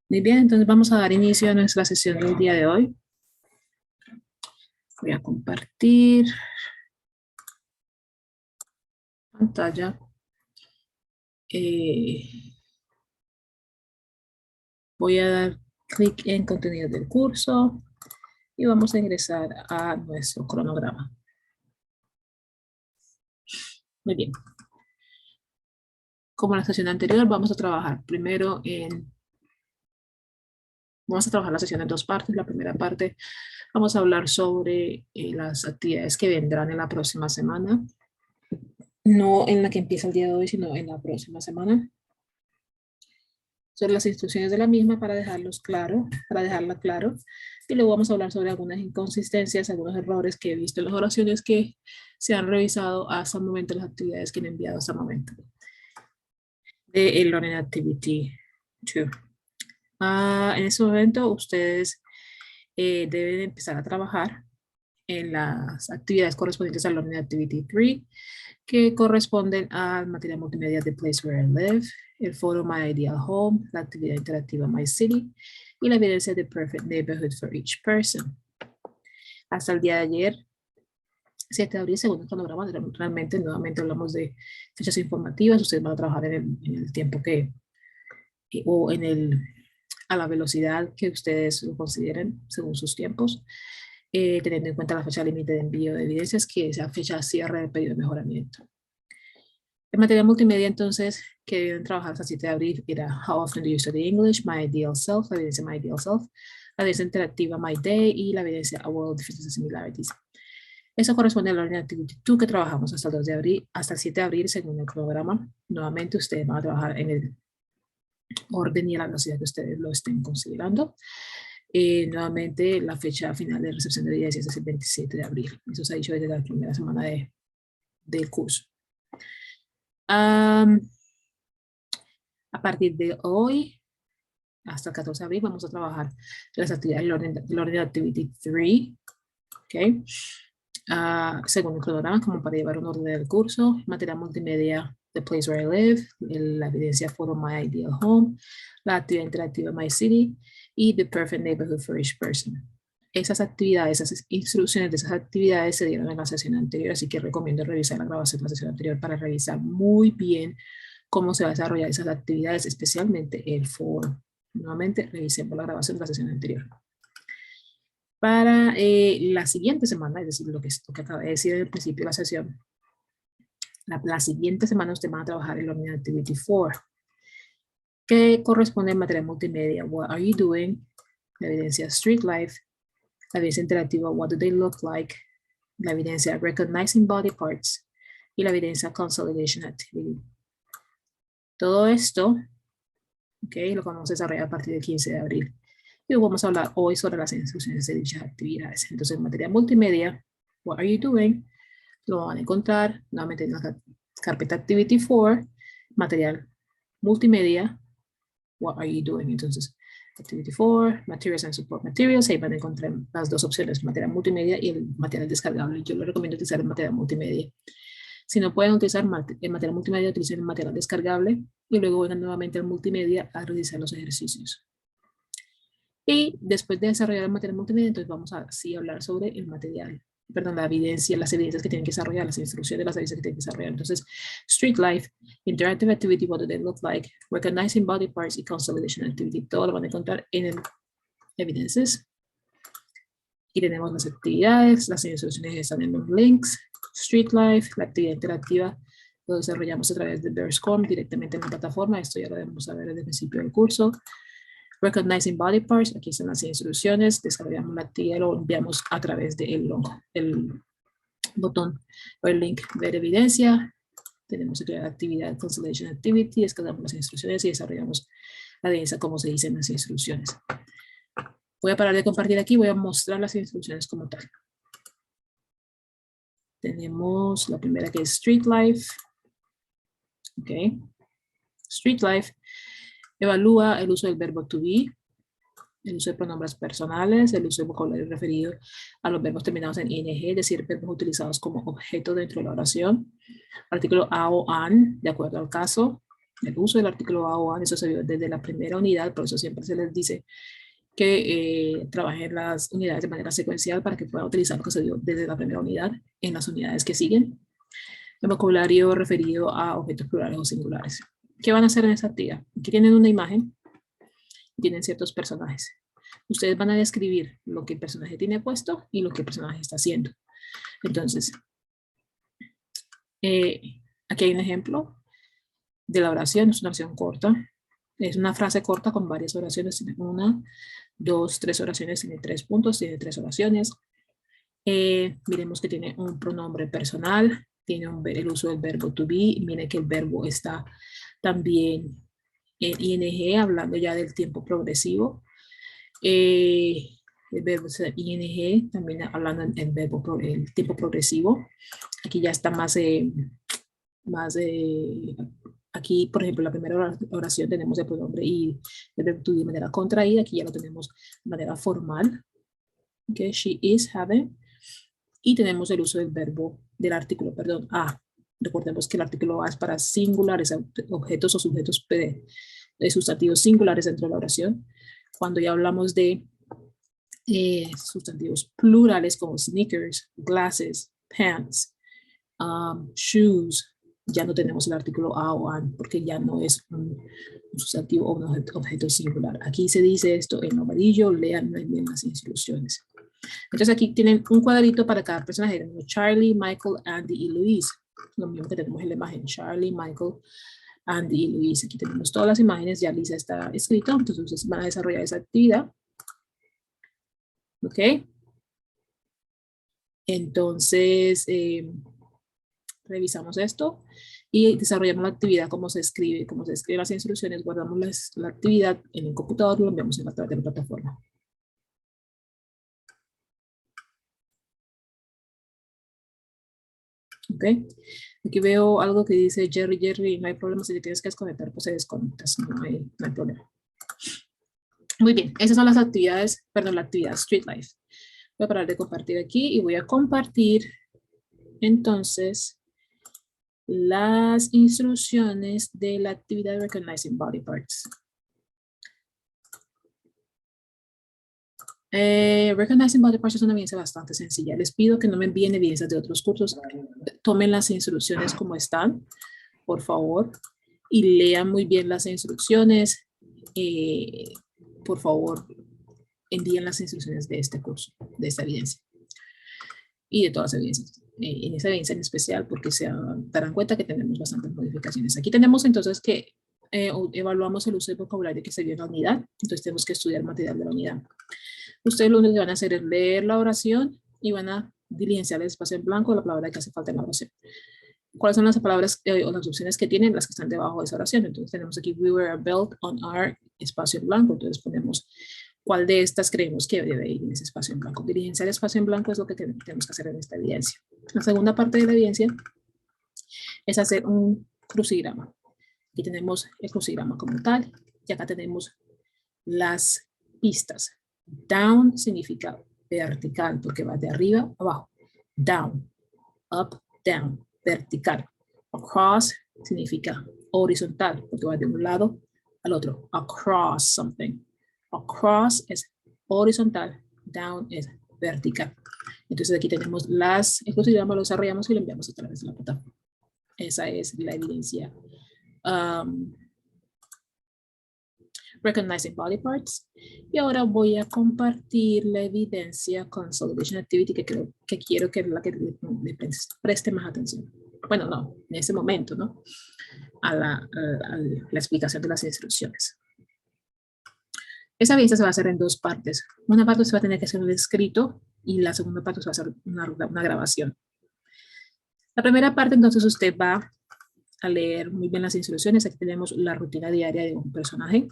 Muy bien, entonces vamos a dar inicio a nuestra sesión del día de hoy. Voy a compartir pantalla. Voy a dar clic en contenido del curso y vamos a ingresar a nuestro cronograma. Muy bien. Como en la sesión anterior, vamos a trabajar vamos a trabajar la sesión en dos partes. La primera parte vamos a hablar sobre las actividades que vendrán en la próxima semana. No en la que empieza el día de hoy, sino en la próxima semana. Sobre las instrucciones de la misma para dejarla claro. Y luego vamos a hablar sobre algunas inconsistencias, algunos errores que he visto en las oraciones que se han revisado hasta el momento, las actividades que han enviado hasta el momento. De el Learning Activity 2. En este momento ustedes deben empezar a trabajar en las actividades correspondientes al Learning Activity 3, que corresponden al material multimedia de Place Where I Live, el foro My Ideal Home, la actividad interactiva My City y la evidencia de Perfect Neighborhood for Each Person. Hasta el día de ayer, 7 de abril, según el cronograma, realmente nuevamente hablamos de fechas informativas. Ustedes van a trabajar en el tiempo o a la velocidad que ustedes lo consideren según sus tiempos, teniendo en cuenta la fecha límite de envío de evidencias, que es la fecha cierre del pedido de mejoramiento. En materia multimedia, entonces, que deben trabajar hasta 7 de abril, era How often do you study English, My Ideal Self, la evidencia My Ideal Self, la evidencia interactiva My Day y la evidencia A World of Differences and Similarities. Eso corresponde al Learning Activity 2 que trabajamos hasta el 2 de abril, hasta el 7 de abril, según el programa. Nuevamente, ustedes van a trabajar en el orden y a la velocidad que ustedes lo estén considerando. Nuevamente, la fecha final de recepción de evidencias es el 27 de abril. Eso se ha dicho desde la primera semana del curso. A partir de hoy hasta el 14 de abril vamos a trabajar las actividades de Learning Activity 3, ¿okay? Según el cronograma, como para llevar un orden del curso, material multimedia, The Place Where I Live, la evidencia foro My Ideal Home, la actividad interactiva My City y The Perfect Neighborhood for Each Person. Esas actividades, esas instrucciones de esas actividades se dieron en la sesión anterior, así que recomiendo revisar la grabación de la sesión anterior para revisar muy bien cómo se va a desarrollar esas actividades, especialmente el foro. Nuevamente, revisemos la grabación de la sesión anterior. Para la siguiente semana, es decir, lo que acabé de decir en el principio de la sesión, la siguiente semana ustedes van a trabajar en Learning Activity 4, que corresponde al material multimedia What Are You Doing, la evidencia Street Life, la evidencia interactiva What Do They Look Like, la evidencia Recognizing Body Parts y la evidencia Consolidation Activity. Todo esto, lo vamos a desarrollar a partir del 15 de abril. Y vamos a hablar hoy sobre las instrucciones de dichas actividades. Entonces, en materia multimedia, What Are You Doing? Lo van a encontrar nuevamente en la carpeta Activity 4, material multimedia, What Are You Doing? Entonces, Activity 4, Materials and Support Materials, ahí van a encontrar las dos opciones, material multimedia y el material descargable. Yo les recomiendo utilizar el material multimedia. Si no pueden utilizar el material multimedia, utilicen el material descargable y luego vengan nuevamente al multimedia a realizar los ejercicios. Y después de desarrollar el material multimedia, entonces vamos a hablar sobre el material, la evidencia, las evidencias que tienen que desarrollar, las instrucciones de las evidencias que tienen que desarrollar. Entonces, Street Life, Interactive Activity, What Do They Look Like, Recognizing Body Parts y Consolidation Activity, todo lo van a encontrar en el Evidences. Y tenemos las actividades, las instrucciones están en los links. Street Life, la actividad interactiva, lo desarrollamos a través de Bearscom directamente en la plataforma. Esto ya lo debemos saber desde el principio del curso. Recognizing Body Parts, aquí están las instrucciones, desarrollamos la actividad, lo enviamos a través del botón o el link ver evidencia. Tenemos la actividad Consolidation Activity, descargamos las instrucciones y desarrollamos la evidencia como se dice en las instrucciones. Voy a parar de compartir aquí, voy a mostrar las instrucciones como tal. Tenemos la primera que es Street Life. Street Life evalúa el uso del verbo to be, el uso de pronombres personales, el uso de vocabulario referido a los verbos terminados en ing, es decir, verbos utilizados como objeto dentro de la oración, artículo a o an, de acuerdo al caso, El uso del artículo A o AND, eso se vio desde la primera unidad, por eso siempre se les dice que trabajen las unidades de manera secuencial para que puedan utilizar lo que se dio desde la primera unidad en las unidades que siguen. El vocabulario referido a objetos plurales o singulares. ¿Qué van a hacer en esta actividad? Aquí tienen una imagen, tienen ciertos personajes. Ustedes van a describir lo que el personaje tiene puesto y lo que el personaje está haciendo. Entonces, aquí hay un ejemplo de la oración, es una oración corta. Es una frase corta con varias oraciones. Tiene una, dos, tres oraciones, tiene 3 puntos, tiene 3 oraciones. Miremos que tiene un pronombre personal, tiene el uso del verbo to be. Mire que el verbo está también en ing, hablando ya del tiempo progresivo. El verbo ing, también hablando en el tiempo progresivo. Aquí ya está más aquí, por ejemplo, en la primera oración tenemos el pronombre y el verbo to be de manera contraída. Aquí ya lo tenemos de manera formal. Okay, she is having. Y tenemos el uso del verbo, del artículo, perdón, a. Recordemos que el artículo a es para singulares, objetos o sujetos de sustantivos singulares dentro de la oración. Cuando ya hablamos de sustantivos plurales como sneakers, glasses, pants, shoes, ya no tenemos el artículo a o an, porque ya no es un sustantivo o un objeto singular. Aquí se dice esto en amarillo, lean bien las instrucciones. Entonces aquí tienen un cuadrito para cada personaje. Tenemos Charlie, Michael, Andy y Luis. Lo mismo que tenemos en la imagen, Charlie, Michael, Andy y Luis. Aquí tenemos todas las imágenes, ya Lisa está escrito, entonces van a desarrollar esa actividad. ¿Ok? Entonces, revisamos esto y desarrollamos la actividad como se escribe las instrucciones, guardamos la actividad en el computador y lo enviamos en la plataforma. Ok, aquí veo algo que dice Jerry, no hay problema, si te tienes que desconectar, pues se desconectas, no hay problema. Muy bien, esas son las actividades, perdón, la actividad Street Life. Voy a parar de compartir aquí y voy a compartir entonces las instrucciones de la actividad Recognizing Body Parts. Recognizing Body Parts es una evidencia bastante sencilla. Les pido que no me envíen evidencias de otros cursos. Tomen las instrucciones como están, por favor, y lean muy bien las instrucciones. Por favor, envíen las instrucciones de este curso, de esta evidencia y de todas las evidencias. En esa evidencia en especial, porque se darán cuenta que tenemos bastantes modificaciones. Aquí tenemos entonces que evaluamos el uso del vocabulario que se dio en la unidad, entonces tenemos que estudiar material de la unidad. Ustedes lo único que van a hacer es leer la oración y van a diligenciar el espacio en blanco de la palabra que hace falta en la oración. ¿Cuáles son las palabras o las opciones que tienen? Las que están debajo de esa oración. Entonces tenemos aquí, we wear a belt on our espacio en blanco. Entonces ponemos cuál de estas creemos que debe ir en ese espacio en blanco. Diligenciar el espacio en blanco es lo que tenemos que hacer en esta evidencia. La segunda parte de la evidencia es hacer un crucigrama. Aquí tenemos el crucigrama como tal y acá tenemos las pistas. Down significa vertical porque va de arriba a abajo. Down, up, down, vertical. Across significa horizontal porque va de un lado al otro. Across something. Across es horizontal, down es vertical. Entonces aquí tenemos el crucigrama, lo desarrollamos y lo enviamos a través de la plataforma. Esa es la evidencia. Recognizing Body Parts. Y ahora voy a compartir la evidencia Consolidation Activity que quiero que es la que le preste más atención. Bueno, no, en ese momento, ¿no? A la explicación de las instrucciones. Esa evidencia se va a hacer en 2 partes. Una parte se va a tener que hacer un escrito y la segunda parte se va a hacer una grabación. La primera parte, entonces, usted va a leer muy bien las instrucciones. Aquí tenemos la rutina diaria de un personaje.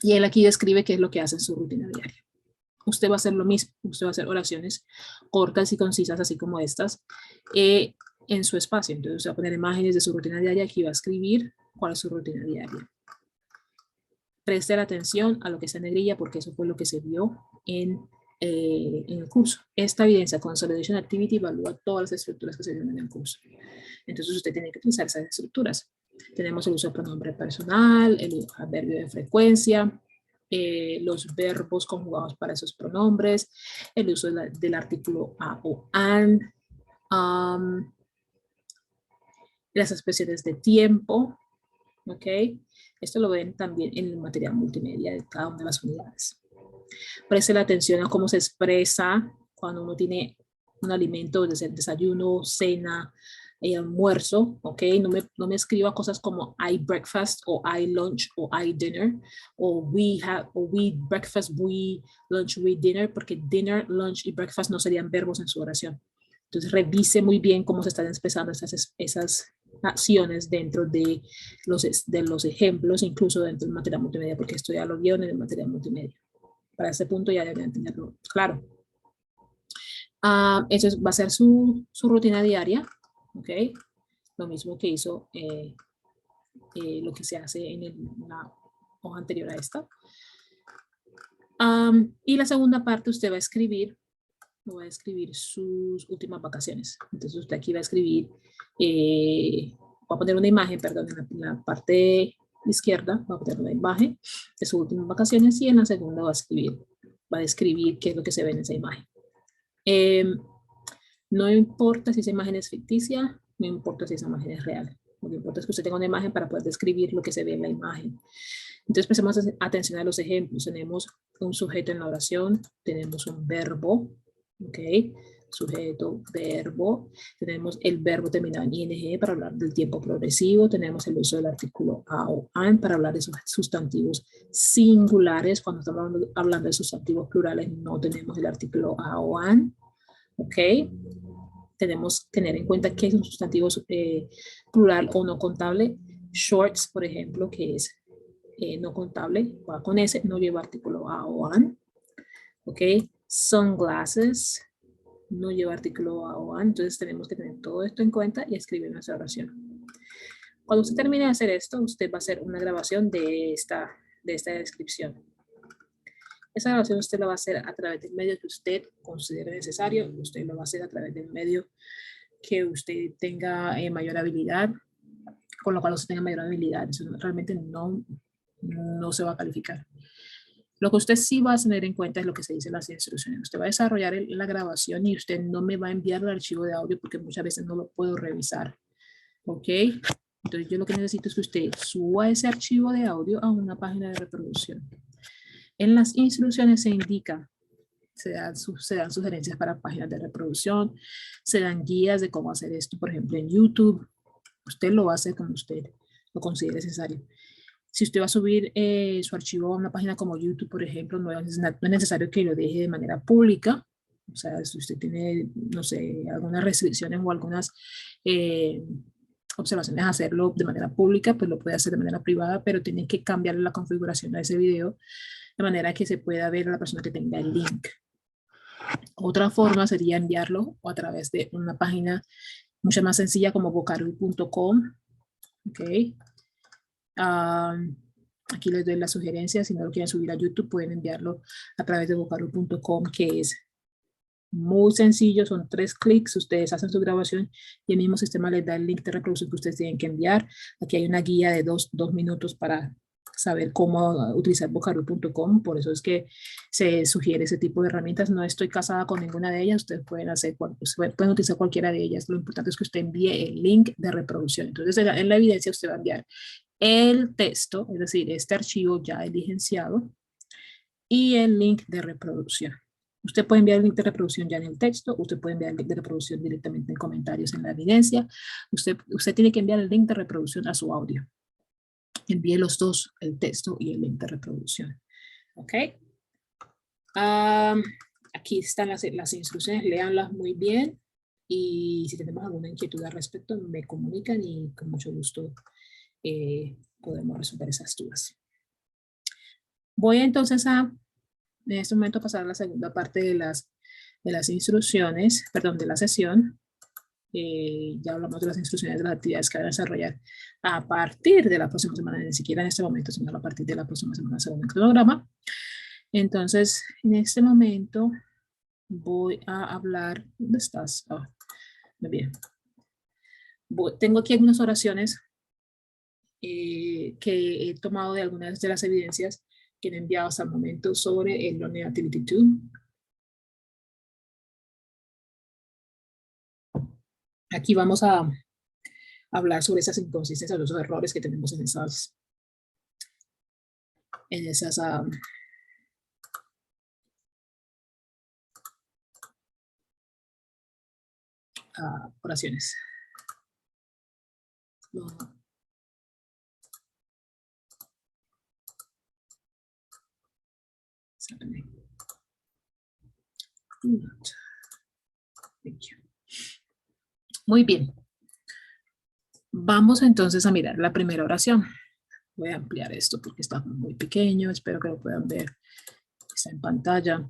Y él aquí describe qué es lo que hace en su rutina diaria. Usted va a hacer lo mismo. Usted va a hacer oraciones cortas y concisas, así como estas, en su espacio. Entonces, usted va a poner imágenes de su rutina diaria. Aquí va a escribir cuál es su rutina diaria. Preste la atención a lo que está en negrilla, porque eso fue lo que se vio en el curso. Esta evidencia Consolidation Activity evalúa todas las estructuras que se vieron en el curso. Entonces, usted tiene que utilizar esas estructuras. Tenemos el uso del pronombre personal, el adverbio de frecuencia, los verbos conjugados para esos pronombres, el uso del artículo a o an, las expresiones de tiempo, ¿ok? Esto lo ven también en el material multimedia de cada una de las unidades. Preste atención a cómo se expresa cuando uno tiene un alimento, desde desayuno, cena, almuerzo, ¿ok? No me escriba cosas como I breakfast o I lunch o I dinner o we breakfast, we lunch, we dinner, porque dinner, lunch y breakfast no serían verbos en su oración. Entonces revise muy bien cómo se están expresando esas acciones dentro de los ejemplos, incluso dentro del material multimedia, porque esto ya lo vieron en el material multimedia. Para este punto ya deben tenerlo claro. Eso va a ser su rutina diaria, ¿ok? Lo mismo que hizo lo que se hace en la hoja anterior a esta. Y la segunda parte usted va a escribir sus últimas vacaciones. Entonces usted aquí va a escribir, va a poner una imagen, perdón, en la parte izquierda va a poner una imagen de sus últimas vacaciones y en la segunda va a describir qué es lo que se ve en esa imagen. No importa si esa imagen es ficticia, no importa si esa imagen es real. Lo que importa es que usted tenga una imagen para poder describir lo que se ve en la imagen. Entonces prestemos atención a los ejemplos. Tenemos un sujeto en la oración, tenemos un verbo, ¿ok? Sujeto, verbo. Tenemos el verbo terminado en ing para hablar del tiempo progresivo. Tenemos el uso del artículo a o an para hablar de sustantivos singulares. Cuando estamos hablando de sustantivos plurales no tenemos el artículo a o an, ¿ok? Tenemos que tener en cuenta que es un sustantivo plural o no contable. Shorts, por ejemplo, que es no contable, va con S, no lleva artículo a o an. ¿Ok? Sunglasses, no lleva artículo a o an. Entonces tenemos que tener todo esto en cuenta y escribir nuestra oración. Cuando usted termine de hacer esto, usted va a hacer una grabación de esta descripción. Esa grabación usted la va a hacer a través del medio que usted considere necesario. Usted lo va a hacer a través del medio que usted tenga mayor habilidad, con lo cual usted tenga mayor habilidad. Eso realmente no se va a calificar. Lo que usted sí va a tener en cuenta es lo que se dice en las instrucciones. Usted va a desarrollar la grabación y usted no me va a enviar el archivo de audio porque muchas veces no lo puedo revisar. ¿Ok? Entonces yo lo que necesito es que usted suba ese archivo de audio a una página de reproducción. En las instrucciones se indica, se dan sugerencias para páginas de reproducción, se dan guías de cómo hacer esto, por ejemplo, en YouTube. Usted lo va a hacer como usted lo considere necesario. Si usted va a subir su archivo a una página como YouTube, por ejemplo, no es necesario que lo deje de manera pública. O sea, si usted tiene, no sé, algunas restricciones o algunas observaciones a hacerlo de manera pública, pues lo puede hacer de manera privada, pero tiene que cambiar la configuración de ese video de manera que se pueda ver a la persona que tenga el link. Otra forma sería enviarlo a través de una página mucho más sencilla como vocarul.com. ¿Ok? Aquí les doy la sugerencia, si no lo quieren subir a YouTube pueden enviarlo a través de vocarul.com, que es muy sencillo, son 3 clics, ustedes hacen su grabación y el mismo sistema les da el link de reproducción que ustedes tienen que enviar. Aquí hay una guía de 2 minutos para saber cómo utilizar vocarul.com, por eso es que se sugiere ese tipo de herramientas. No estoy casada con ninguna de ellas, ustedes pueden utilizar cualquiera de ellas, lo importante es que usted envíe el link de reproducción. Entonces en la evidencia usted va a enviar el texto, es decir, este archivo ya diligenciado y el link de reproducción. Usted puede enviar el link de reproducción ya en el texto, usted puede enviar el link de reproducción directamente en comentarios en la evidencia. Usted tiene que enviar el link de reproducción a su audio. Envíe los dos, el texto y el link de reproducción. ¿Ok? Aquí están las instrucciones, léanlas muy bien y si tenemos alguna inquietud al respecto me comunican y con mucho gusto podemos resolver esas dudas. Voy entonces en este momento a pasar a la segunda parte de las instrucciones, perdón, de la sesión. Ya hablamos de las instrucciones de las actividades que van a desarrollar a partir de la próxima semana, ni siquiera en este momento, sino a partir de la próxima semana según el cronograma. Entonces, en este momento voy a hablar, ¿dónde estás? Oh, muy bien. Tengo aquí algunas oraciones que he tomado de algunas de las evidencias que he enviado hasta el momento sobre el Learning Activity 2. Aquí vamos a hablar sobre esas inconsistencias, los errores que tenemos en esas oraciones. Muy bien. Vamos entonces a mirar la primera oración. Voy a ampliar esto porque está muy pequeño. Espero que lo puedan ver. Está en pantalla.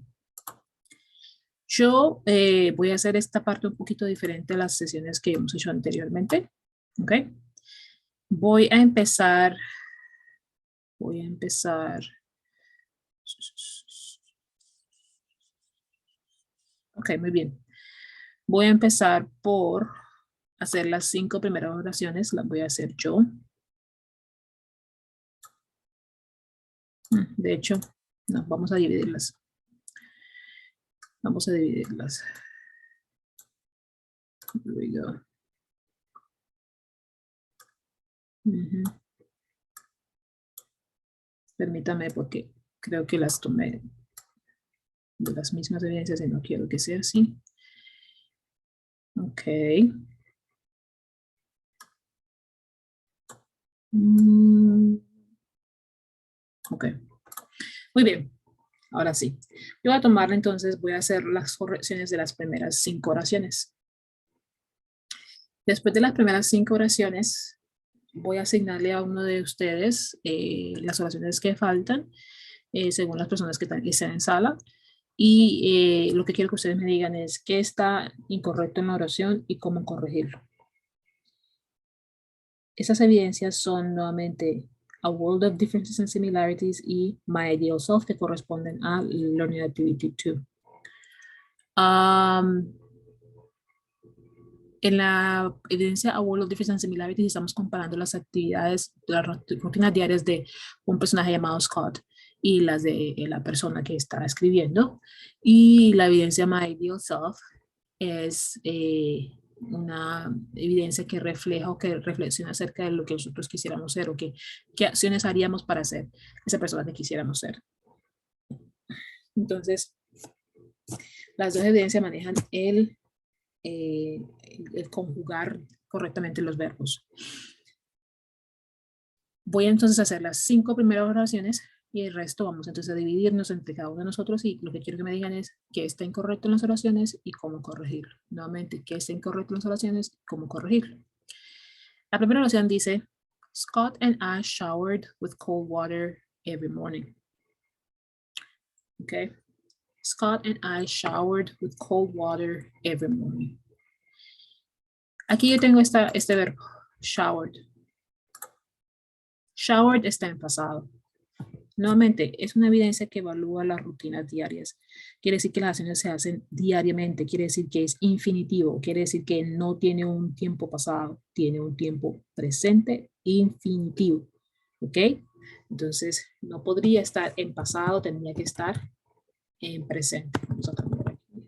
Yo voy a hacer esta parte un poquito diferente a las sesiones que hemos hecho anteriormente. ¿Ok? Voy a empezar. Ok, muy bien. Voy a empezar por hacer las 5 primeras oraciones. Las voy a hacer yo. De hecho, no, vamos a dividirlas. Vamos a dividirlas. Here we go. Permítame porque creo que las tomé de las mismas evidencias y no quiero que sea así. Ok. Ok. Muy bien. Ahora sí. Yo voy a tomarla entonces, voy a hacer las correcciones de las primeras 5 oraciones. Después de las primeras 5 oraciones, voy a asignarle a uno de ustedes las oraciones que faltan, según las personas que estén en sala. Y lo que quiero que ustedes me digan es qué está incorrecto en la oración y cómo corregirlo. Esas evidencias son nuevamente A World of Differences and Similarities y My Ideal Self, que corresponden a Learning Activity 2. En la evidencia A World of Differences and Similarities estamos comparando las actividades, las rutinas diarias de un personaje llamado Scott y las de la persona que está escribiendo. Y la evidencia My Ideal Self es una evidencia que refleja o que reflexiona acerca de lo que nosotros quisiéramos ser o qué acciones haríamos para ser esa persona que quisiéramos ser. Entonces, las dos evidencias manejan el conjugar correctamente los verbos. Voy entonces a hacer las 5 primeras oraciones y el resto vamos entonces a dividirnos entre cada uno de nosotros y lo que quiero que me digan es qué está incorrecto en las oraciones y cómo corregirlo. Nuevamente, qué está incorrecto en las oraciones y cómo corregirlo. La primera oración dice, Scott and I showered with cold water every morning. Okay. Scott and I showered with cold water every morning. Aquí yo tengo este verbo, showered. Showered está en pasado. Nuevamente, es una evidencia que evalúa las rutinas diarias. Quiere decir que las acciones se hacen diariamente, quiere decir que es infinitivo, quiere decir que no tiene un tiempo pasado, tiene un tiempo presente infinitivo. ¿Ok? Entonces, no podría estar en pasado, tendría que estar en presente. Vamos a cambiar aquí.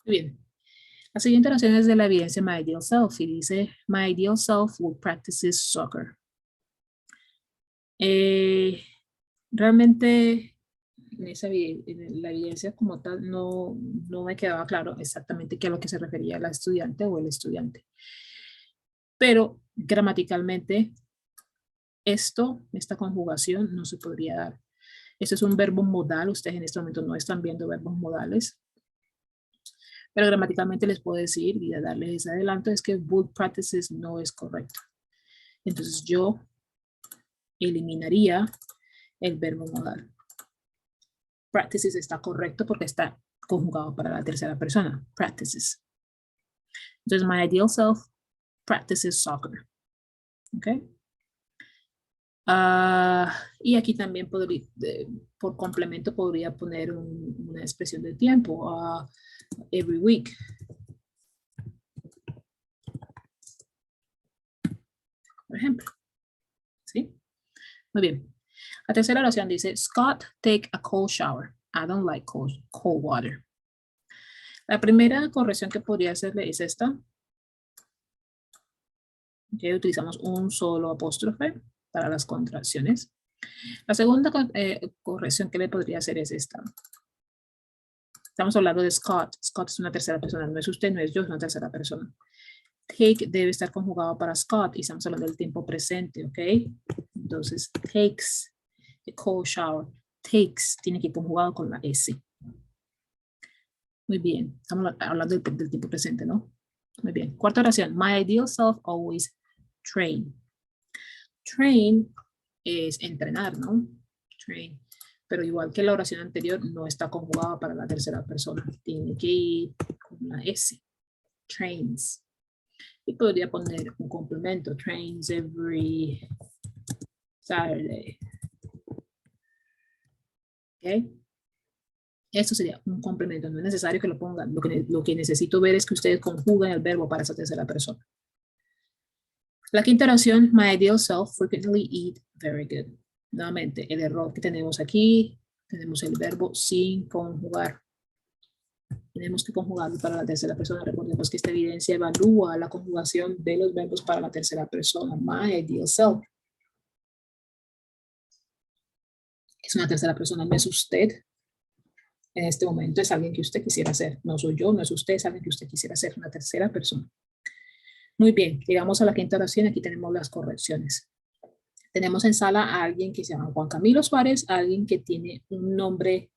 Muy bien. La siguiente oración es de la evidencia My Ideal Self y dice, My Ideal Self will practice soccer. Realmente en la evidencia como tal no me quedaba claro exactamente qué es lo que se refería a la estudiante o el estudiante. Pero gramaticalmente esta conjugación no se podría dar. Esto es un verbo modal, ustedes en este momento no están viendo verbos modales, pero gramaticalmente les puedo decir y darles ese adelanto es que would practices no es correcto. Entonces yo eliminaría el verbo modal. Practices está correcto porque está conjugado para la tercera persona. Practices. Entonces, my ideal self practices soccer. ¿Ok? Y aquí también podría, por complemento, podría poner una expresión de tiempo. Every week. por ejemplo. ¿Sí? Muy bien. La tercera oración dice, Scott, take a cold shower. I don't like cold water. La primera corrección que podría hacerle es esta. Okay, utilizamos un solo apóstrofe para las contracciones. La segunda corrección que le podría hacer es esta. Estamos hablando de Scott. Scott es una tercera persona. No es usted, no es yo, es una tercera persona. Take debe estar conjugado para Scott y estamos hablando del tiempo presente, ¿ok? Entonces, takes a cold shower. Takes tiene que ir conjugado con la S. Muy bien. Estamos hablando del tiempo presente, ¿no? Muy bien. Cuarta oración. My ideal self always train. Train es entrenar, ¿no? Train. Pero igual que la oración anterior, no está conjugada para la tercera persona. Tiene que ir con la S. Trains. Y podría poner un complemento. Trains every Saturday. ¿Ok? Esto sería un complemento. No es necesario que lo pongan. Lo que necesito ver es que ustedes conjuguen el verbo para esa tercera persona. La quinta oración, my ideal self frequently eat very good. Nuevamente, el error que tenemos aquí, tenemos el verbo sin conjugar. Tenemos que conjugarlo para la tercera persona. Recordemos que esta evidencia evalúa la conjugación de los verbos para la tercera persona. My ideal self. Es una tercera persona, no es usted. En este momento es alguien que usted quisiera ser. No soy yo, no es usted, es alguien que usted quisiera ser. Una tercera persona. Muy bien, llegamos a la quinta oración. Aquí tenemos las correcciones. Tenemos en sala a alguien que se llama Juan Camilo Suárez, alguien que tiene un nombre,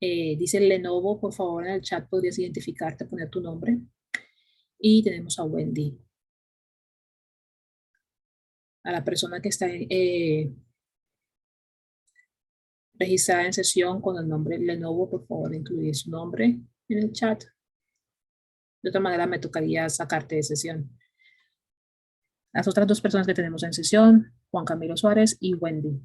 dice Lenovo, por favor en el chat podrías identificarte, poner tu nombre. Y tenemos a Wendy. A la persona que está registrada en sesión con el nombre Lenovo, por favor incluir su nombre en el chat. De otra manera me tocaría sacarte de sesión. Las otras dos personas que tenemos en sesión, Juan Camilo Suárez y Wendy.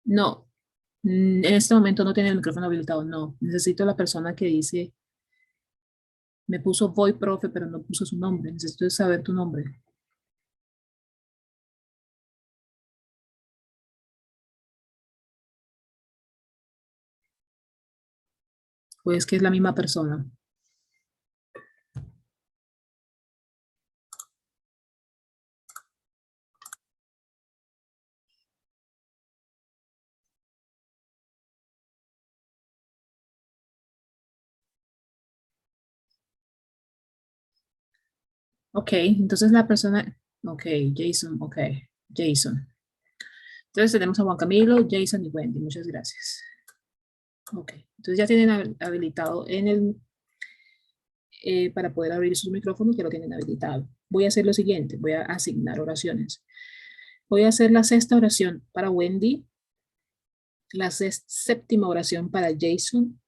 No, en este momento no tiene el micrófono habilitado, no. Necesito la persona que dice, me puso voy profe, pero no puso su nombre. Necesito saber tu nombre. Pues que es la misma persona. Ok, entonces la persona, ok, Jason, ok, Jason. Entonces tenemos a Juan Camilo, Jason y Wendy. Muchas gracias. Ok, entonces ya tienen habilitado para poder abrir sus micrófonos, ya lo tienen habilitado. Voy a hacer lo siguiente, voy a asignar oraciones. Voy a hacer la sexta oración para Wendy, la séptima oración para Jason,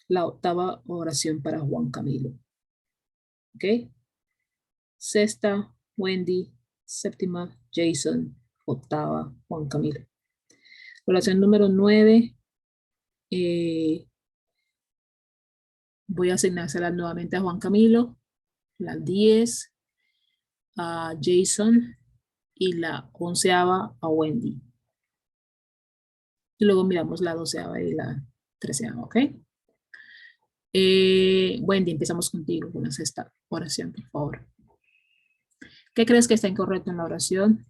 la octava oración para Juan Camilo. ¿Ok? Sexta, Wendy, séptima, Jason, octava, Juan Camilo. Oración número 9, voy a asignársela nuevamente a Juan Camilo, la 10 a Jason y la 11ª a Wendy. Y luego miramos la 12ª y la 13ª, ¿ok? Wendy, empezamos contigo con la sexta oración, por favor. ¿Qué crees que está incorrecto en la oración?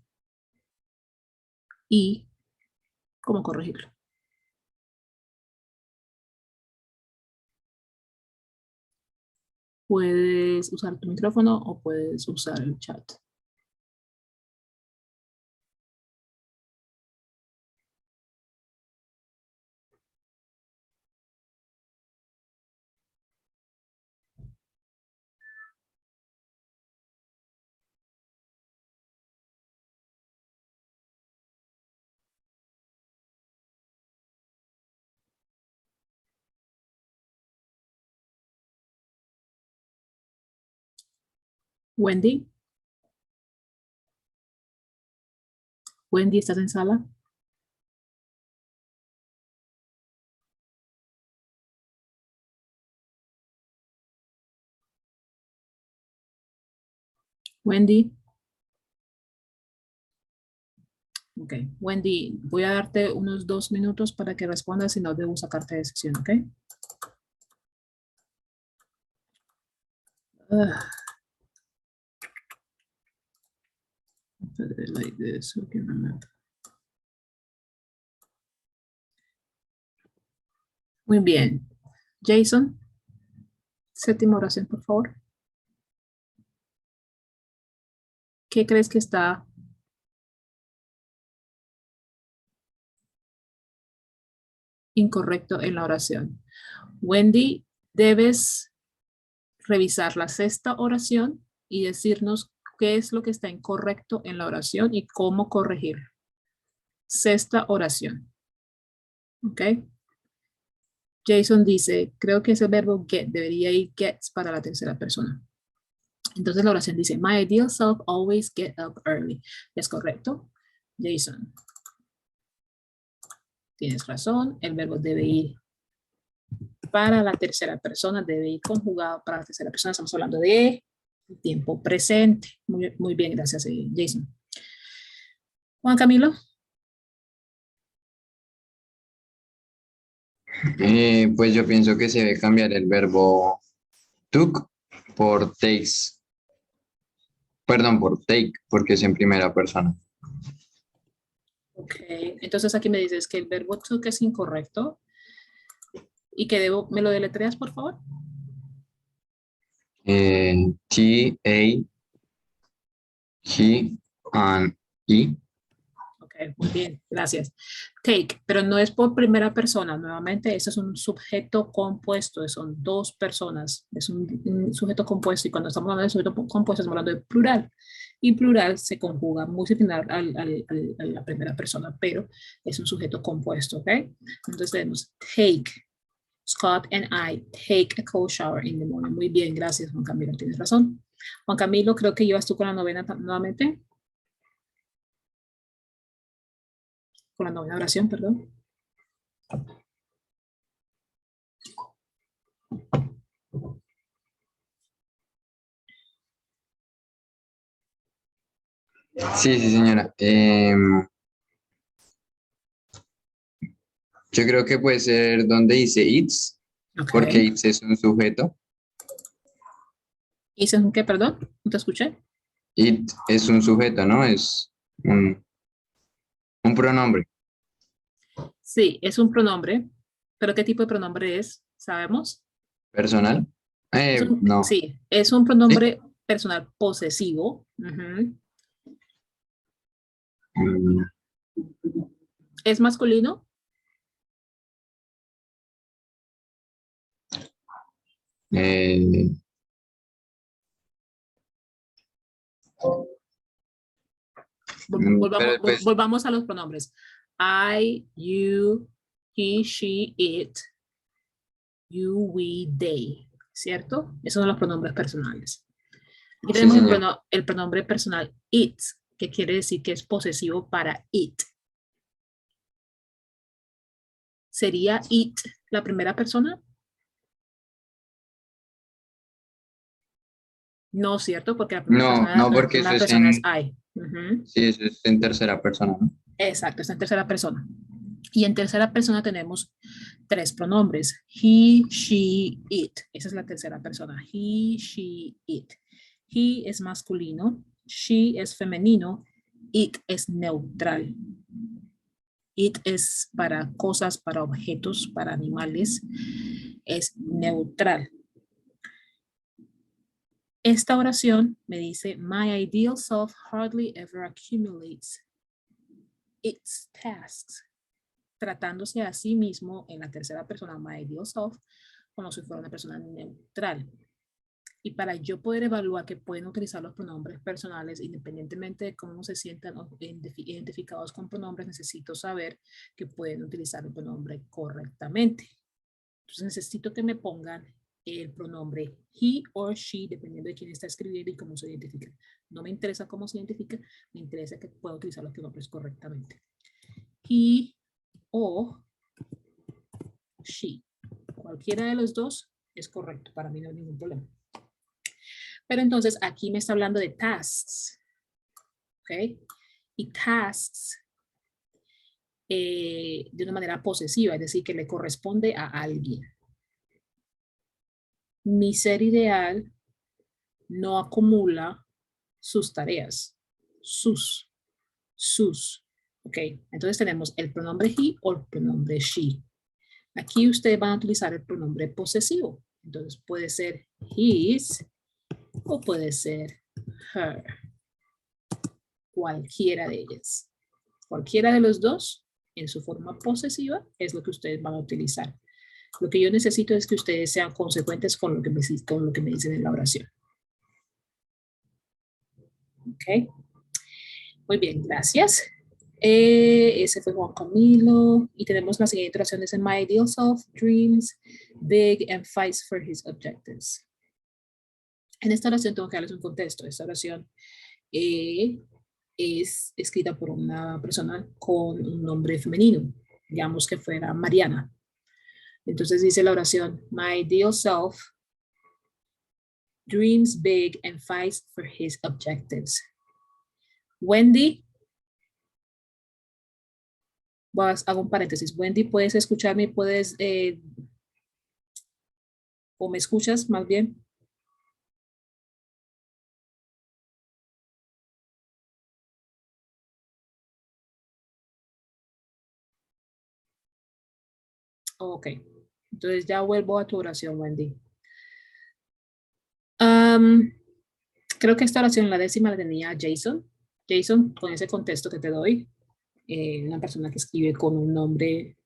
Y cómo corregirlo. Puedes usar tu micrófono o puedes usar el chat. Wendy, Wendy, ¿estás en sala? Wendy. Ok. Wendy, voy a darte unos 2 minutos para que respondas y no debo sacarte de sesión, ¿ok? Like this, okay, muy bien. Jason, séptima oración, por favor. ¿Qué crees que está incorrecto en la oración? Wendy, debes revisar la sexta oración y decirnos qué es lo que está incorrecto en la oración y cómo corregir. Sexta oración. ¿Ok? Jason dice, creo que es el verbo get, debería ir gets para la tercera persona. Entonces la oración dice, my ideal self always get up early. ¿Es correcto? Jason. Tienes razón, el verbo debe ir para la tercera persona, debe ir conjugado para la tercera persona. Estamos hablando de tiempo presente. Muy bien, gracias, Jason. Juan Camilo. Pues yo pienso que se debe cambiar el verbo took por takes. Perdón, por take, porque es en primera persona. Ok, entonces aquí me dices que el verbo took es incorrecto y que debo, ¿me lo deletreas, por favor? T-A-G-E-N-E. Ok, muy bien, gracias. Take, pero no es por primera persona, nuevamente, eso es un sujeto compuesto, son dos personas, es un sujeto compuesto y cuando estamos hablando de sujeto compuesto estamos hablando de plural y plural se conjuga muy similar a la primera persona, pero es un sujeto compuesto, ¿ok? Entonces tenemos take, Scott and I take a cold shower in the morning. Muy bien, gracias Juan Camilo, tienes razón. Juan Camilo, creo que llevas tú con la novena nuevamente. Con la novena oración, perdón. Sí, sí, señora. Yo creo que puede ser donde dice it's, porque Ok. it's es un sujeto. ¿Hice un qué, perdón? ¿No te escuché? It es un sujeto, ¿no? Es un pronombre. Sí, es un pronombre. ¿Pero qué tipo de pronombre es? ¿Sabemos? ¿Personal? No. Sí, es un ¿Sí? pronombre personal posesivo. Ujú. Mm, ¿Es masculino? eh, Volvamos, pero pues, volvamos a los pronombres. I, you, he, she, it, you, we, they. ¿Cierto? Esos son los pronombres personales. Aquí sí, tenemos señor. el pronombre personal it, que quiere decir que es posesivo para it. ¿Sería it la primera persona? No, ¿cierto? Porque No, no, la porque eso primera es persona es en, I. Ujú. sí, eso es en tercera persona, ¿no? Exacto, está en tercera persona. Y en tercera persona tenemos tres pronombres. He, she, it. Esa es la tercera persona. He, she, it. He es masculino. She es femenino. It es neutral. It es para cosas, para objetos, para animales. Es neutral. Esta oración me dice, my ideal self hardly ever accumulates its tasks, tratándose a sí mismo en la tercera persona, my ideal self, como si fuera una persona neutral. Y para yo poder evaluar que pueden utilizar los pronombres personales, independientemente de cómo se sientan identificados con pronombres, necesito saber que pueden utilizar el pronombre correctamente. Entonces necesito que me pongan el pronombre he or she, dependiendo de quién está escribiendo y cómo se identifica. No me interesa cómo se identifica, me interesa que pueda utilizar los pronombres correctamente. He o she. Cualquiera de los dos es correcto, para mí no hay ningún problema. Pero entonces aquí me está hablando de tasks, ¿ok? Y tasks de una manera posesiva, es decir, que le corresponde a alguien. Mi ser ideal no acumula sus tareas, sus, ¿ok? Entonces tenemos el pronombre he o el pronombre she. Aquí ustedes van a utilizar el pronombre posesivo. Entonces puede ser his o puede ser her. Cualquiera de ellas. Cualquiera de los dos en su forma posesiva es lo que ustedes van a utilizar. Lo que yo necesito es que ustedes sean consecuentes con lo que me dicen en la oración. Ok. Muy bien, gracias. Ese fue Juan Camilo. Y tenemos la siguiente oración. Dice, my ideal self dreams big and fights for his objectives. En esta oración tengo que darles un contexto. Esta oración es escrita por una persona con un nombre femenino. Digamos que fuera Mariana. Entonces dice la oración, my ideal self dreams big and fights for his objectives. Wendy, hago un paréntesis. Wendy, ¿puedes escucharme? ¿Puedes, o me escuchas más bien? Ok, entonces ya vuelvo a tu oración, Wendy. Creo que esta oración, la décima, la tenía Jason. Jason, con ese contexto que te doy, una persona que escribe con un nombre,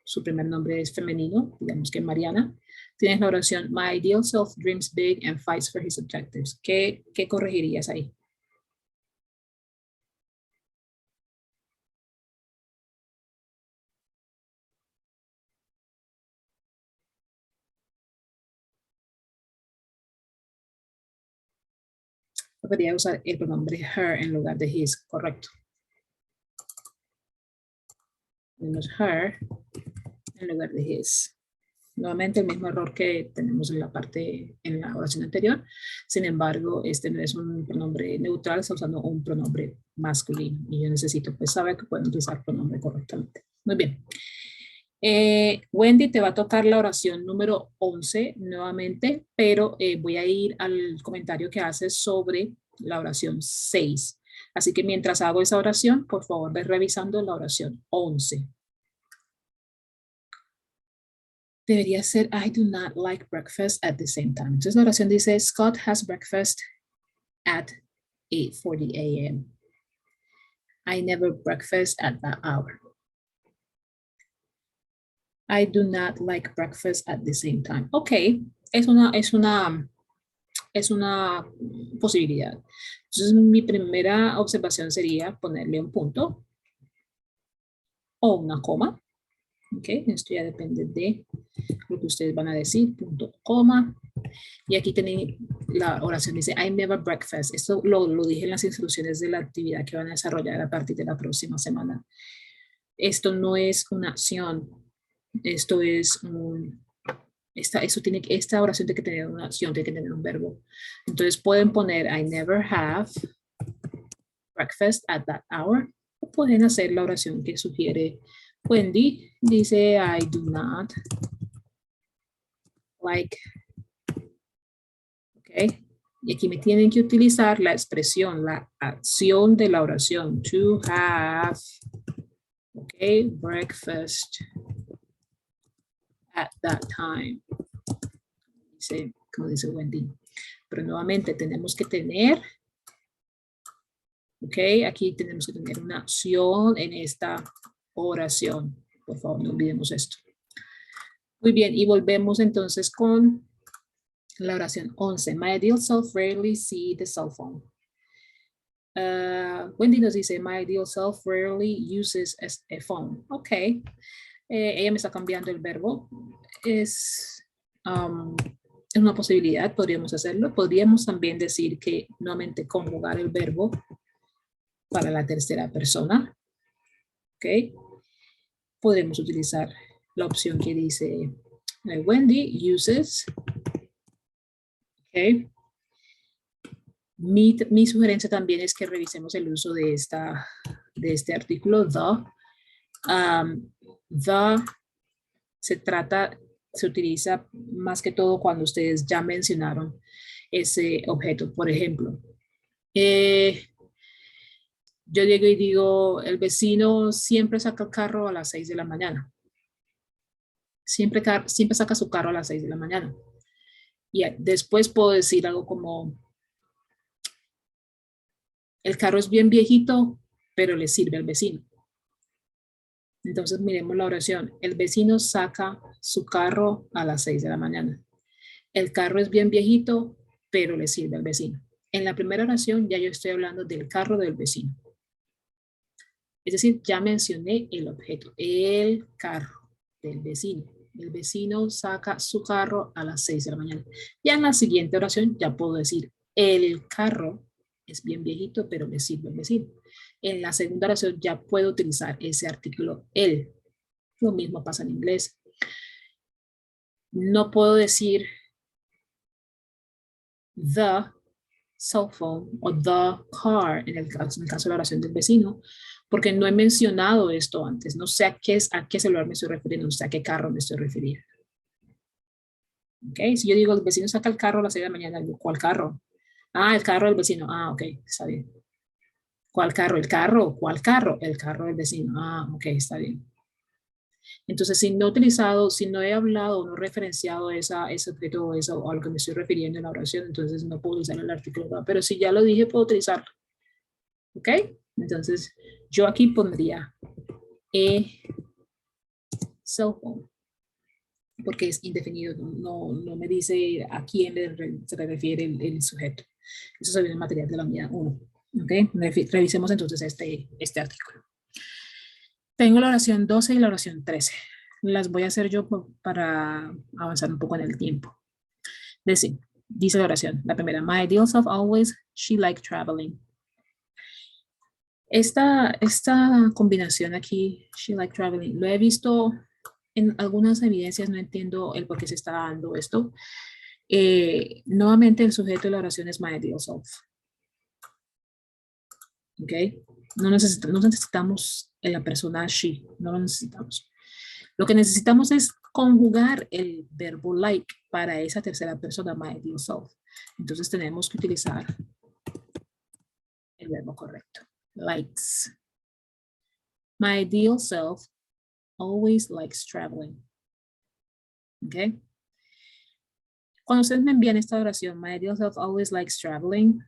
su primer nombre es femenino, digamos que Mariana. Tienes la oración, my ideal self dreams big and fights for his objectives. ¿Qué corregirías ahí? Podría usar el pronombre her en lugar de his, correcto. Tenemos her en lugar de his. Nuevamente el mismo error que tenemos en la oración anterior. Sin embargo, este no es un pronombre neutral, está usando un pronombre masculino. Y yo necesito pues saber que pueden utilizar el pronombre correctamente. Muy bien. Wendy, te va a tocar la oración número 11 nuevamente, pero voy a ir al comentario que haces sobre la oración 6. Así que mientras hago esa oración, por favor, ve revisando la oración 11. Debería ser, I do not like breakfast at the same time. Entonces la oración dice, Scott has breakfast at 8:40 a.m. I never breakfast at that hour. I do not like breakfast at the same time. Ok, es una posibilidad. Entonces mi primera observación sería ponerle un punto o una coma. Ok, esto ya depende de lo que ustedes van a decir, punto, coma. Y aquí tienen la oración, dice, I never breakfast. Esto lo dije en las instrucciones de la actividad que van a desarrollar a partir de la próxima semana. Esto no es una acción, esto es esta oración tiene que tener una acción, tiene que tener un verbo. Entonces pueden poner, I never have breakfast at that hour. O pueden hacer la oración que sugiere Wendy. Dice, I do not like. Okay. Y aquí me tienen que utilizar la expresión, la acción de la oración. To have, okay, breakfast at that time. Como dice Wendy. Pero nuevamente tenemos que tener, ok, aquí tenemos que tener una acción en esta oración. Por favor, no olvidemos esto. Muy bien, y volvemos entonces con la oración 11. My ideal self rarely see the cell phone. Wendy nos dice, my ideal self rarely uses a phone. Ok. Ella me está cambiando el verbo. Es Es una posibilidad, podríamos hacerlo. Podríamos también decir que nuevamente conjugar el verbo para la tercera persona. ¿Ok? Podemos utilizar la opción que dice Wendy uses. ¿Ok? Mi sugerencia también es que revisemos el uso de este artículo, the. The se utiliza más que todo cuando ustedes ya mencionaron ese objeto. Por ejemplo, yo llego y digo, el vecino siempre saca el carro a las 6 de la mañana. Siempre saca su carro a las 6 de la mañana. Y después puedo decir algo como, el carro es bien viejito, pero le sirve al vecino. Entonces miremos la oración. El vecino saca su carro a las 6 de la mañana. El carro es bien viejito, pero le sirve al vecino. En la primera oración ya yo estoy hablando del carro del vecino. Es decir, ya mencioné el objeto, el carro del vecino. El vecino saca su carro a las 6 de la mañana. Ya en la siguiente oración ya puedo decir, el carro es bien viejito, pero le sirve al vecino. En la segunda oración ya puedo utilizar ese artículo el. Lo mismo pasa en inglés. No puedo decir the cell phone o the car en el caso de la oración del vecino, porque no he mencionado esto antes. No sé a qué celular me estoy refiriendo, no sé a qué carro me estoy refiriendo. ¿Ok? Si yo digo el vecino saca el carro a las 6 de la mañana, ¿cuál carro? Ah, el carro del vecino. Ah, ok, está bien. ¿Cuál carro? El carro. ¿Cuál carro? El carro del vecino. Ah, ok, está bien. Entonces, si no he utilizado, si no he hablado o no he referenciado ese objeto o eso, a lo que me estoy refiriendo en la oración, entonces no puedo usar el artículo. Pero si ya lo dije, puedo utilizarlo. ¿Ok? Entonces, yo aquí pondría cell phone, porque es indefinido, no me dice a quién se le refiere el sujeto. Eso se viene en el material de la unidad 1. ¿Ok? Revisemos entonces este artículo. Tengo la oración 12 y la oración 13. Las voy a hacer yo para avanzar un poco en el tiempo. Dice la oración, la primera, my ideal self always, she liked traveling. Esta combinación aquí, she liked traveling, lo he visto en algunas evidencias, no entiendo el por qué se está dando esto. Nuevamente el sujeto de la oración es my ideal self. ¿Ok? No necesitamos en la persona she, no lo necesitamos. Lo que necesitamos es conjugar el verbo like para esa tercera persona, my ideal self. Entonces tenemos que utilizar el verbo correcto, likes. My ideal self always likes traveling. ¿Ok? Cuando ustedes me envían esta oración, my ideal self always likes traveling,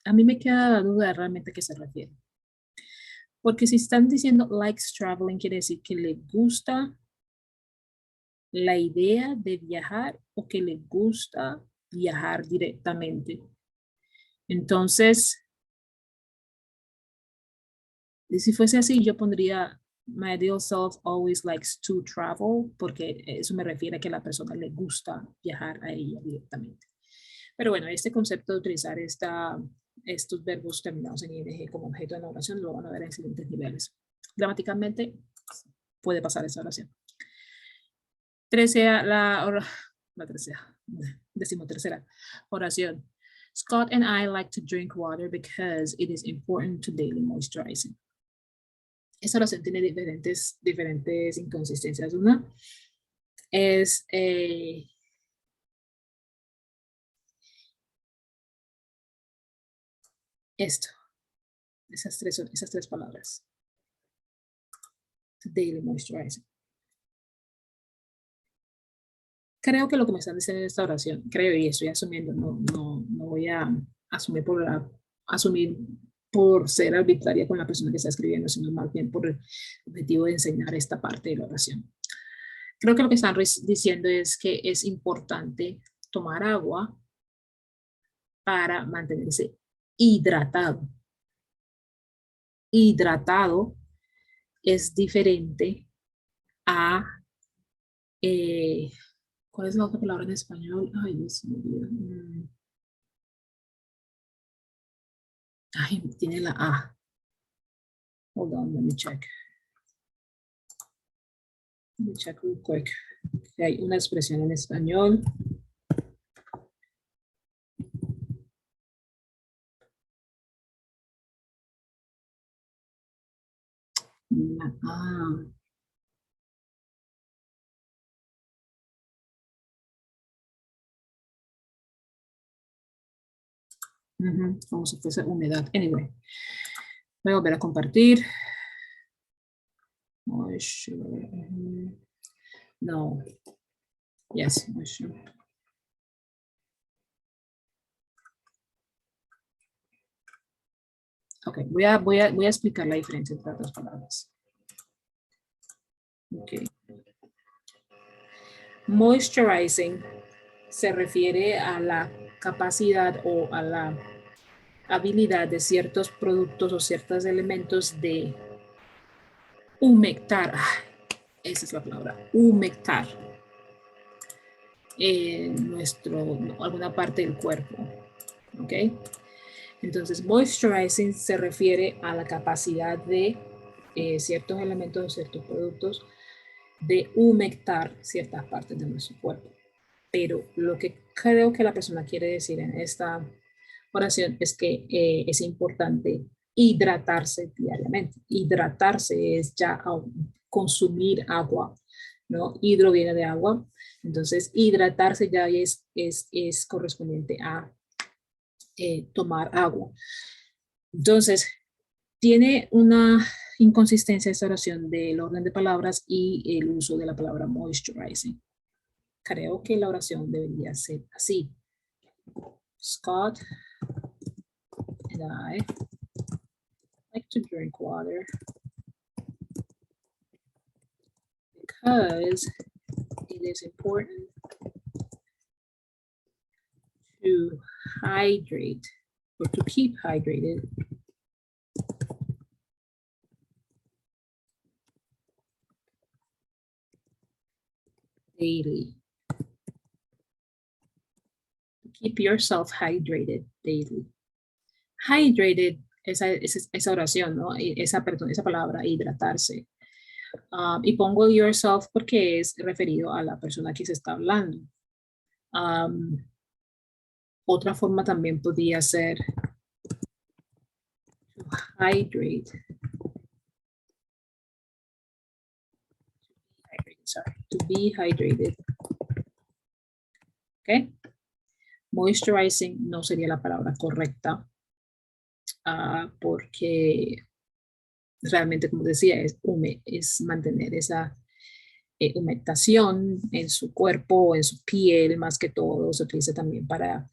a mí me queda la duda de realmente a qué se refiere. Porque si están diciendo likes traveling, quiere decir que le gusta la idea de viajar o que le gusta viajar directamente. Entonces, si fuese así, yo pondría my ideal self always likes to travel, porque eso me refiere a que a la persona le gusta viajar a ella directamente. Pero bueno, este concepto de utilizar estos verbos terminados en ing como objeto de la oración lo van a ver en siguientes niveles. Gramaticalmente puede pasar esa oración. Decimotercera oración. Scott and I like to drink water because it is important to daily moisturizing. Esta oración tiene diferentes inconsistencias. Una es esto. Esas tres palabras. To daily moisturizing. Creo que lo que me están diciendo en esta oración, creo y estoy asumiendo, no voy a asumir por ser arbitraria con la persona que está escribiendo, sino más bien por el objetivo de enseñar esta parte de la oración. Creo que lo que están diciendo es que es importante tomar agua para mantenerse hidratado. Hidratado es diferente a ¿Cuál es la otra palabra en español? Ay, Dios mío. Ay, tiene la A. Hold on, let me check. Let me check real quick. Hay una expresión en español. La A. Como si fuese humedad. Anyway, voy a volver a compartir. Moisture. No. Yes, moisture. Ok, voy a explicar la diferencia entre las dos palabras. Ok. Moisturizing se refiere a la capacidad o a la habilidad de ciertos productos o ciertos elementos de humectar. Esa es la palabra, humectar alguna parte del cuerpo. ¿Ok? Entonces, moisturizing se refiere a la capacidad de ciertos elementos o ciertos productos de humectar ciertas partes de nuestro cuerpo. Pero lo que creo que la persona quiere decir en esta oración es que es importante hidratarse diariamente. Hidratarse es ya consumir agua, ¿no? Hidro viene de agua, entonces hidratarse ya es correspondiente a tomar agua. Entonces, tiene una inconsistencia esta oración del orden de palabras y el uso de la palabra moisturizing. Creo que la oración debería ser así. Scott and I like to drink water because it is important to hydrate or to keep hydrated daily. Keep yourself hydrated daily. Hydrated, esa oración, ¿no? Esa palabra, hidratarse. Y pongo yourself porque es referido a la persona que se está hablando. Otra forma también podría ser to hydrate. Sorry, to be hydrated. ¿Ok? Moisturizing no sería la palabra correcta porque realmente, como decía, es mantener esa humectación en su cuerpo, en su piel, más que todo. Se utiliza también para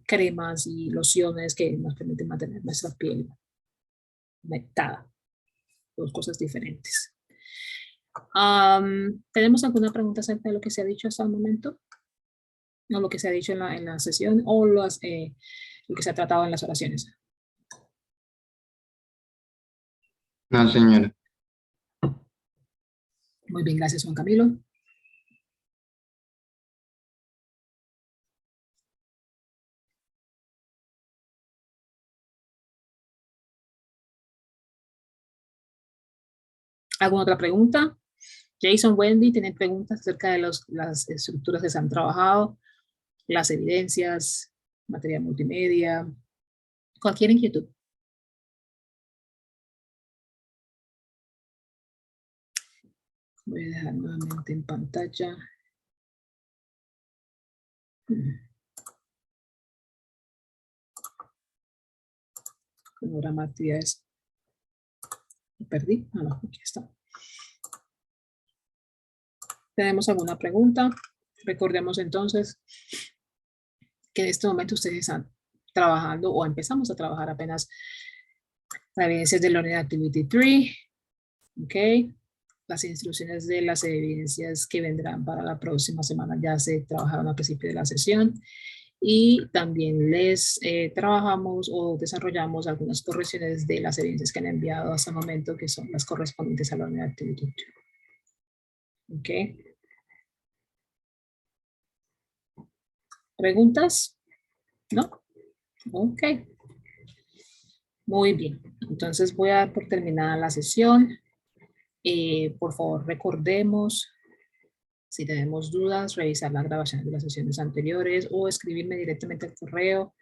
cremas y lociones que nos permiten mantener nuestra piel humectada. Dos cosas diferentes. ¿Tenemos alguna pregunta acerca de lo que se ha dicho hasta el momento? ¿O lo que se ha dicho en la sesión o lo que se ha tratado en las oraciones? No, señora. Muy bien, gracias, Juan Camilo. ¿Alguna otra pregunta? Jason, Wendy, ¿tienen preguntas acerca de las estructuras que se han trabajado, las evidencias, material multimedia, cualquier inquietud? Voy a dejar nuevamente en pantalla. Programa actividades. Lo perdí. Ah, no, aquí está. ¿Tenemos alguna pregunta? Recordemos entonces que en este momento ustedes están trabajando o empezamos a trabajar apenas las evidencias de Learning Activity 3. Ok. Las instrucciones de las evidencias que vendrán para la próxima semana ya se trabajaron al principio de la sesión y también les trabajamos o desarrollamos algunas correcciones de las evidencias que han enviado hasta el momento, que son las correspondientes a la Learning Activity 2. Ok. ¿Preguntas? ¿No? Ok. Muy bien. Entonces voy a dar por terminada la sesión. Por favor, recordemos, si tenemos dudas, revisar la grabación de las sesiones anteriores o escribirme directamente al correo,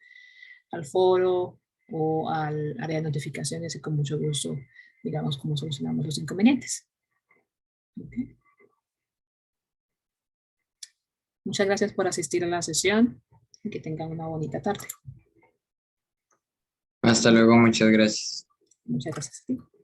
al foro o al área de notificaciones y con mucho gusto digamos cómo solucionamos los inconvenientes. Okay. Muchas gracias por asistir a la sesión y que tengan una bonita tarde. Hasta luego, muchas gracias. Muchas gracias a ti.